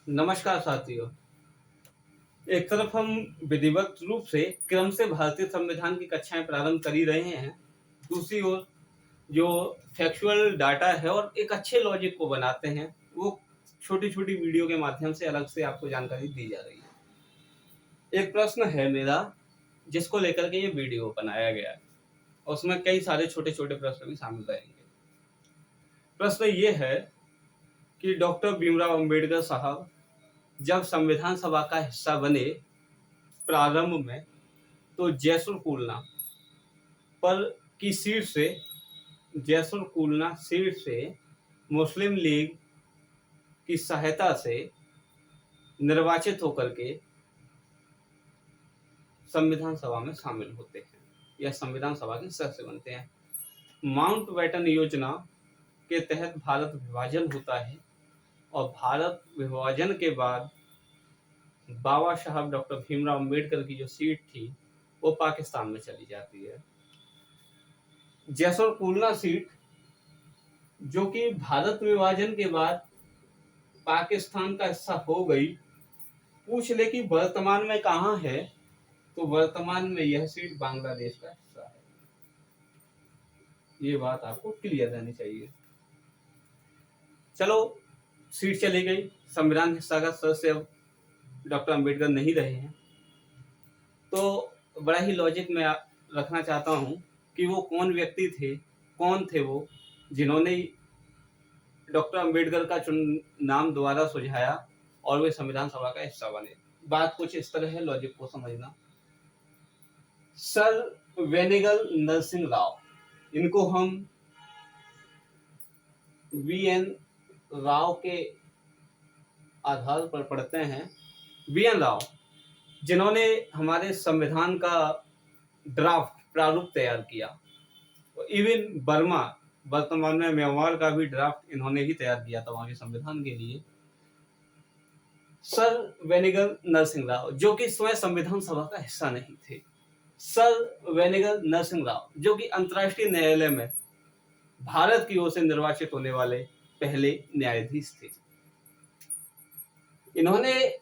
नमस्कार साथियों। एक तरफ हम विधिवत रूप से क्रम से भारतीय संविधान की कक्षाएं प्रारंभ कर ही रहे हैं, दूसरी ओर जो फैक्चुअल डाटा है और एक अच्छे लॉजिक को बनाते हैं, वो छोटी छोटी वीडियो के माध्यम से अलग से आपको जानकारी दी जा रही है। एक प्रश्न है मेरा, जिसको लेकर के ये वीडियो बनाया गया है, और उसमें कई सारे छोटे छोटे प्रश्न भी शामिल रहेंगे। प्रश्न ये है कि डॉक्टर भीमराव अंबेडकर साहब जब संविधान सभा का हिस्सा बने प्रारंभ में, तो जयसुर कूलना पर की सीट से जयसुर कूलना सीट से मुस्लिम लीग की सहायता से निर्वाचित होकर के संविधान सभा में शामिल होते हैं या संविधान सभा के सदस्य बनते हैं। माउंटबेटन योजना के तहत भारत विभाजन होता है और भारत विभाजन के बाद बाबा साहब डॉक्टर भीमराव अंबेडकर की जो सीट थी वो पाकिस्तान में चली जाती है। जयसुर कूलना सीट जो कि भारत विभाजन के बाद पाकिस्तान का हिस्सा हो गई, पूछ ले कि वर्तमान में कहाँ है, तो वर्तमान में यह सीट बांग्लादेश का हिस्सा है। ये बात आपको क्लियर रहनी चाहिए। चलो, सीट चली गई, संविधान हिस्सा का सदस्य अब डॉक्टर अंबेडकर नहीं रहे हैं, तो बड़ा ही लॉजिक में रखना चाहता हूं कि वो कौन व्यक्ति थे, कौन थे वो जिन्होंने डॉक्टर अंबेडकर का नाम दोबारा सुझाया और वे संविधान सभा का हिस्सा बने। बात कुछ इस तरह है, लॉजिक को समझना। सर वेनिगल नरसिंह राव, इनको हम वीएन राव के आधार पर पढ़ते हैं। वीएन राव जिन्होंने हमारे संविधान का ड्राफ्ट प्रारूप तैयार किया, इवन बर्मा वर्तमान में म्यांमार का भी ड्राफ्ट इन्होंने ही तैयार किया था वहां के संविधान के लिए। सर वेनिगल नरसिंह राव जो कि स्वयं संविधान सभा का हिस्सा नहीं थे। सर वेनिगल नरसिंह राव जो कि अंतर्राष्ट्रीय न्यायालय में भारत की ओर से निर्वाचित होने वाले पहले न्यायाधीश थे। इन्होंने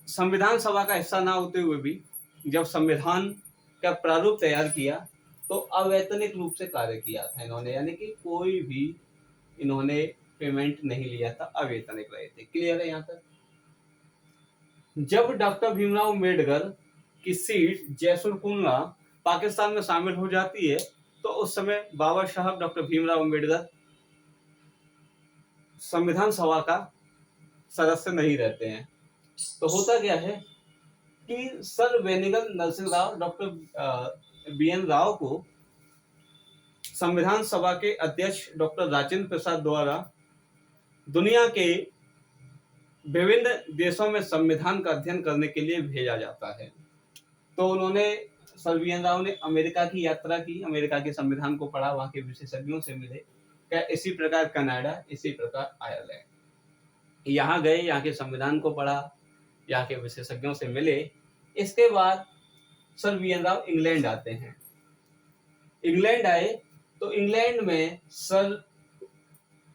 संविधान सभा का हिस्सा ना होते हुए भी जब संविधान का प्रारूप तैयार किया तो अवैतनिक रूप से कार्य किया था इन्होंने, यानी कि कोई भी इन्होंने पेमेंट नहीं लिया था, अवैतनिक रहे थे। क्लियर है यहाँ तक? जब डॉक्टर भीमराव अंबेडकर की सीट जयसुर कूलना पाकिस्तान में शामिल हो जाती है, तो उस समय बाबा साहब डॉक्टर भीमराव अंबेडकर संविधान सभा का सदस्य नहीं रहते हैं। तो होता क्या है कि sir Benegal Narsingh Rao doctor BN Rao को संविधान सभा के अध्यक्ष डॉक्टर राजेंद्र प्रसाद द्वारा दुनिया के विभिन्न देशों में संविधान का अध्ययन करने के लिए भेजा जाता है। तो उन्होंने सर वीएन राव ने अमेरिका की यात्रा की, अमेरिका के संविधान को पढ़ा, वहां के विशेषज्ञों से मिले। क्या इसी प्रकार कनाडा, इसी प्रकार आयरलैंड, यहाँ गए, यहाँ के संविधान को पढ़ा, यहाँ के विशेषज्ञों से मिले। इसके बाद सर वीएन राव इंग्लैंड आते हैं। इंग्लैंड आए तो इंग्लैंड में सर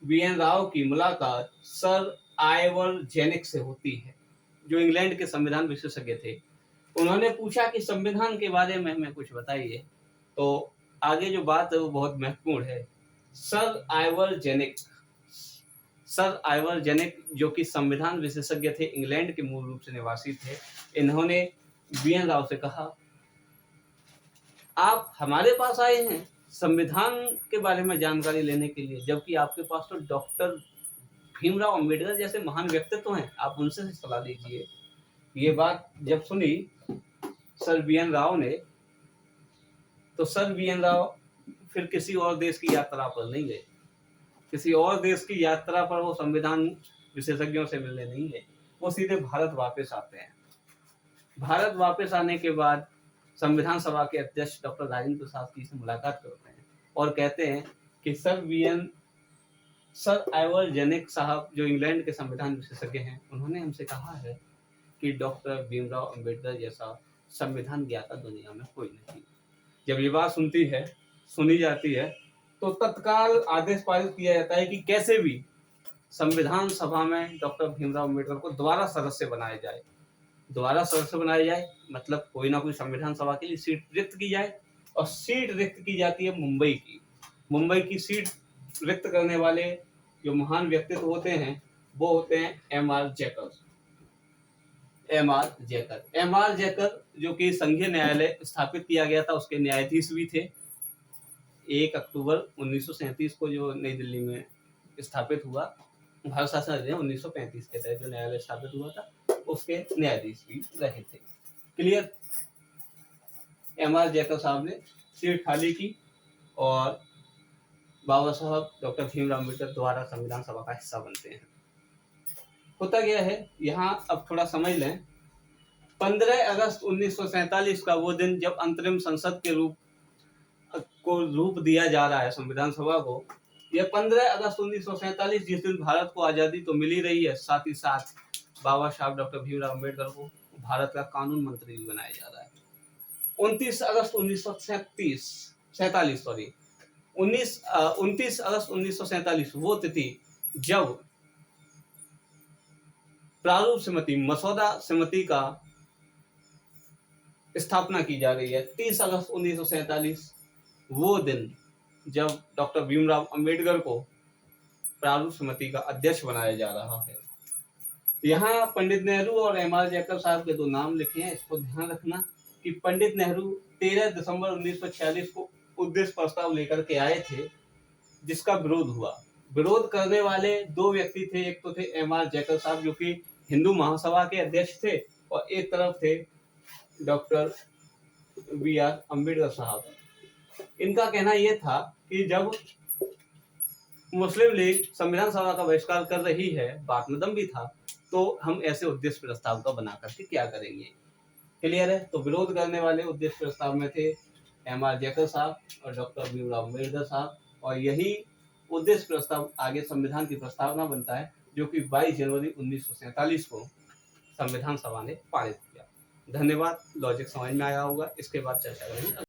वीएन राव की मुलाकात सर आइवर जेनिक से होती है, जो इंग्लैंड के संविधान विशेषज्ञ थे। उन्होंने पूछा कि संविधान के बारे में हमें कुछ बताइए। तो आगे जो बात है वो बहुत महत्वपूर्ण है। सर आइवर जेनिक जो कि संविधान विशेषज्ञ थे, इंग्लैंड के मूल रूप से निवासी थे, इन्होंने वीएन राव से कहा, आप हमारे पास आए हैं संविधान के बारे में जानकारी लेने के लिए, जबकि आपके पास तो डॉक्टर भीमराव अंबेडकर जैसे महान व्यक्तित्व हैं, आप उनसे सलाह लीजिए। ये बात जब सुनी सर वीएन राव ने, तो सर वीएन राव फिर किसी और देश की यात्रा पर नहीं गए। किसी और देश की यात्रा पर वो संविधान विशेषज्ञों से मिलने नहीं गए, वो सीधे भारत वापस आते हैं। भारत वापस आने के बाद संविधान सभा के अध्यक्ष डॉक्टर राजेंद्र प्रसाद जी से मुलाकात करते हैं और कहते हैं कि सर आइवर जेनिक साहब जो इंग्लैंड के संविधान विशेषज्ञ हैं, उन्होंने हमसे कहा है कि डॉक्टर भीमराव अंबेडकर जैसा संविधान ज्ञाता दुनिया में कोई नहीं। जब ये बात सुनी जाती है तो तत्काल आदेश पारित किया जाता है कि कैसे भी संविधान सभा में डॉक्टर भीमराव अम्बेडकर को दोबारा सदस्य बनाया जाए। दोबारा सदस्य बनाया जाए मतलब कोई ना कोई संविधान सभा के लिए सीट रिक्त की जाए, और सीट रिक्त की जाती है मुंबई की। मुंबई की सीट रिक्त करने वाले जो महान व्यक्तित्व होते हैं वो होते हैं एम.आर. जैकर। एम.आर. जैकर जो कि संघीय न्यायालय स्थापित किया गया था उसके न्यायाधीश भी थे। 1 अक्टूबर 1937 को जो नई दिल्ली में स्थापित हुआ, भारत शासन अधिनियम 1935 के तहत जो न्यायालय स्थापित हुआ था उसके न्यायाधीश भी रहे थे। क्लियर। एम.आर. जैकर साहब ने सीट खाली की और बाबा साहब डॉक्टर भीमराव अम्बेडकर द्वारा संविधान सभा का हिस्सा बनते हैं। होता गया है यहाँ, अब थोड़ा समझ लें। 15 अगस्त 1947 का वो दिन जब अंतरिम संसद के रूप दिया जा रहा है संविधान सभा को, यह 15 अगस्त 1947 जिस दिन भारत को आज़ादी तो मिल ही रही है, साथ ही साथ बाबा साहब डॉक्टर भीमराव अम्बेडकर को भारत का कानून मंत्री भी बनाया जा रहा है। 29 अगस्त 1947 वो तिथि जब प्रारूप समिति मसौदा समिति का स्थापना की जा रही है। 30 अगस्त 1947 वो दिन जब डॉक्टर भीमराव अम्बेडकर को प्रारूप समिति का अध्यक्ष बनाया जा रहा है। यहाँ पंडित नेहरू और एम.आर. जैकर साहब के 2 नाम लिखे हैं। इसको ध्यान रखना कि पंडित नेहरू 13 दिसंबर 1946 को उद्देश्य प्रस्ताव लेकर के आए थे जिसका विरोध हुआ। विरोध करने वाले 2 व्यक्ति थे, एक तो थे एम.आर. जैकर साहब जो कि हिंदू महासभा के अध्यक्ष थे, और एक तरफ थे डॉक्टर बी.आर. अम्बेडकर साहब। इनका कहना यह था कि जब मुस्लिम लीग संविधान सभा का बहिष्कार कर रही है, बात में दम भी था, तो हम ऐसे उद्देश्य प्रस्ताव का बना करके क्या करेंगे। क्लियर है। तो विरोध करने वाले उद्देश्य प्रस्ताव में थे एम.आर. जैकर साहब और डॉक्टर भीमराव अम्बेडकर साहब, और यही उद्देश्य प्रस्ताव आगे संविधान की प्रस्तावना बनता है जो कि 22 जनवरी 1947 को संविधान सभा ने पारित किया। धन्यवाद। लॉजिक समझ में आया होगा। इसके बाद चर्चा करेंगे।